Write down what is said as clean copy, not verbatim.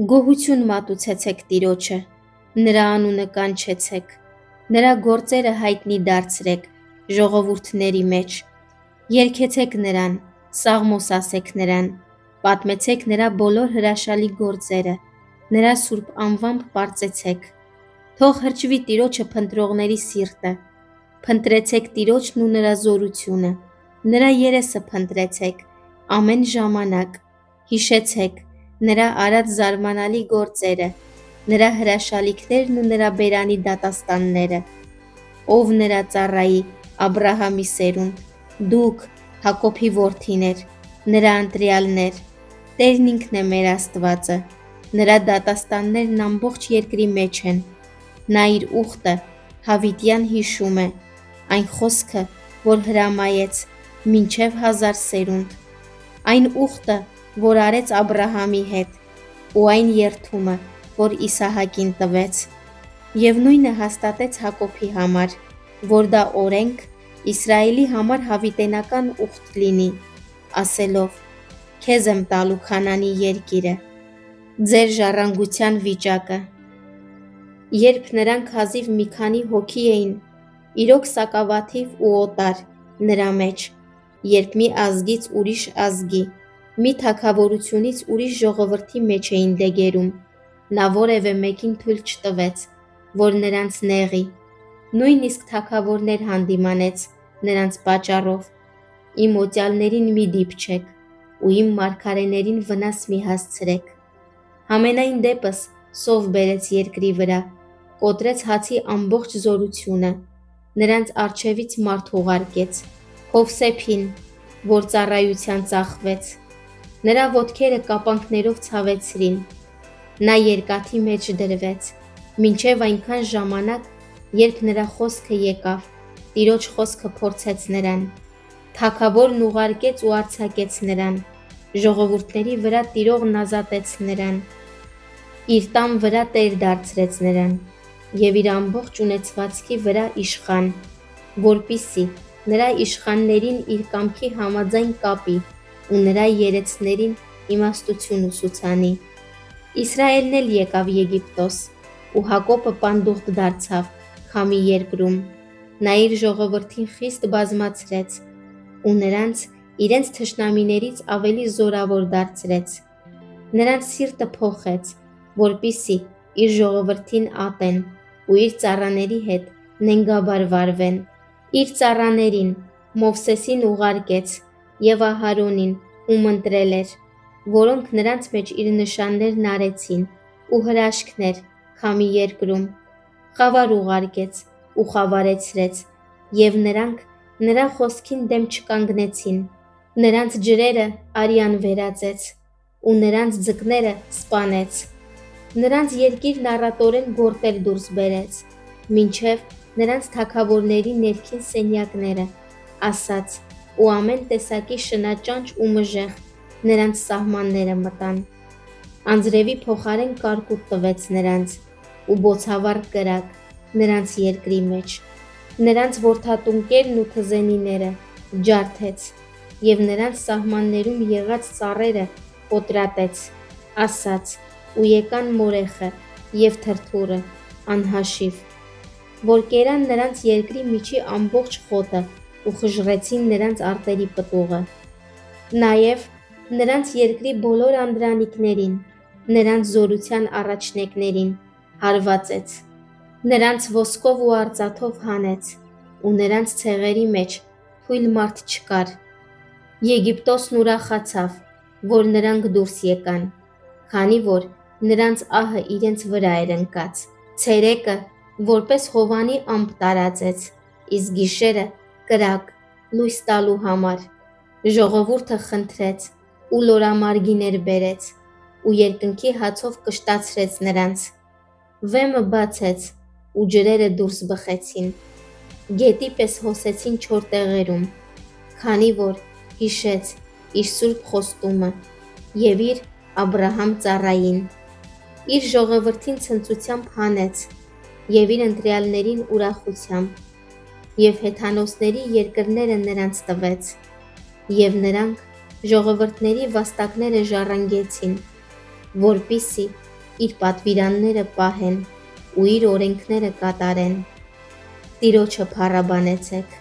Գոհություն մատուցեցեք Տիրոջը, նրա անունը կանչեցեք, նրա գործերը հայտնի դարձրեք ժողովուրդների մեջ, երգեցեք նրան, սաղմոս ասեք նրան, պատմեցեք նրա բոլոր հրաշալի գործերը, նրա սուրբ անվամբ պարծեցեք, թող հրճվի Տիրոջը փնտրողների սիրտը, փնտրեցեք Տիրոջն ու նրա զորությունը, նրա երեսը փնտրեցեք, ամեն ժամանակ, հիշեցեք, նրա արած զարմանալի գործերը, նրա հրաշալիքներն ու նրա բերանի դատաստանները, ով նրա ծառայի Աբրահամի սերունդ, դուք Հակոբի որդիներ, նրա ընտրյալներ, Տերն ինքն է մեր Աստվածը, նրա դատաստաններն ամբողջ երկրի մեջ են, նա իր ուխտը հավիտյան հիշում է, այն խոսքը, որ հրամայեց մինչև 1000 սերունդ, այն ուխտը, որ արեց Աբրահամի հետ, ու այն երդումը, որ Իսահակին տվեց, և նույնը հաստատեց Հակոբի համար, որ դա օրենք Իսրայելի համար հավիտենական ուխտ լինի, ասելով. քեզ եմ տալու Քանանի երկիրը, ձեր ժառանգության վիճակը։ Երբ նրանք հազիվ մի քանի հոգի էին, իրոք սակավաթիվ ու օտար նրա մեջ, երբ մի ազգից ուրիշ ազգի, մի թագավորությունից ուրիշ ժողովրդի մեջ էին դեգերում, նա որևէ մեկին թույլ չտվեց, որ նրանց նեղի, նույնիսկ թագավորներ հանդիմանեց նրանց պատճառով, իմ օծյալներին մի դիպչեք, ու իմ մարգարեներին վնաս մի հասցրեք։ Համենայն դեպս սով բերեց երկրի վրա, կոտրեց հացի ամբողջ զորությունը, նրանց առջևից մարդ ուղարկեց, Հովսեփին, որ ծառայության ծախվեց, նրա ոտքերը կապանքներով ցավեցրին, նա երկաթի մեջ դրվեց, մինչև այնքան ժամանակ, երբ նրա խոսքը եկավ, Տիրոջ խոսքը փորձեց նրան, թագավորն ուղարկեց ու արձակեց նրան, ժողովուրդների վրա տիրողն ազատեց նրան, իր տան վրա տեր դարձրեց նրան, և իր ամբողջ ունեցվածքի վրա իշխան, որպեսզի նրա իշխաններին իր կամքի համաձայն կապի ու նրա երեցներին իմաստություն ուսուցանի։ Իսրայելն էլ եկավ Եգիպտոս, ու Հակոբը պանդուխտ դարձավ Քամի երկրում, նա իր ժողովրդին խիստ բազմացրեց, ու նրանց իրենց թշնամիներից ավելի զորավոր դարձրեց, նրանց սիրտը փոխեց, որպեսզի իր ժողովրդին ատեն ու իր ծառաների հետ նենգաբար վարվեն, իր ծառաներին Մովսեսին ուղարկեց և Ահարոնին, ում ընտրել էր, որոնք նրանց մեջ իր նշաններն արեցին ու հրաշքներ Քամի երկրում, խավար ուղարկեց ու խավարեցրեց, և նրանք նրա խոսքին դեմ չկանգնեցին, նրանց ջրերը արյան վերածեց, ու նրանց ձկները սպանեց, նրանց երկիրն առատորեն գորտեր դուրս բերեց, մինչև նրանց թագավորների ներքին սենյակները, ասաց, ու ամեն տեսակի շնաճանճ ու մժեղ նրանց սահմանները մտան, անձրևի փոխարեն կարկուտ տվեց նրանց, ու բոցավառ կրակ նրանց երկրի մեջ, նրանց որդատունկերն ու թզենիները ջարդեց, և նրանց սահմաններում եղած ծառերը կոտրատեց, ասաց, ու եկան մորեխը և թրթուրը անհաշիվ, որ կերան նրանց երկրի միջի ամբողջ խոտը ու խժռեցին նրանց արտերի պտուղը, նաև նրանց երկրի բոլոր անդրանիկներին, նրանց զորության առաջնեկներին հարվածեց, նրանց ոսկով ու արծաթով հանեց, ու նրանց ցեղերի մեջ թույլ մարդ չկար։ Եգիպտոսն ուրախացավ, որ նրանք դուրս եկան, քանի որ նրանց ահը իրենց վրա էր ընկած, ցերեկը որպես հովանի ամպ տարածեց, իսկ գիշերը կրակ լույս տալու համար, ժողովուրդը խնդրեց ու լորամարգիներ բերեց, ու երկնքի հացով կշտացրեց նրանց, վեմը բացեց ու ջրերը դուրս բխեցին, գետի պես հոսեցին չոր տեղերում, քանի որ հիշեց իր սուրբ խոստումը և իր Աբրահամ ծառային, իր ժողովրդին ցնծությամբ հանեց և իր ընտրյալներին ուրախությամբ, և հեթանոսների երկրները նրանց տվեց, և նրանք ժողովրդների վաստակները ժառանգեցին, որպեսզի իր պատվիրանները պահեն ու իր օրենքները կատարեն։ Տիրոջը փառաբանեցեք։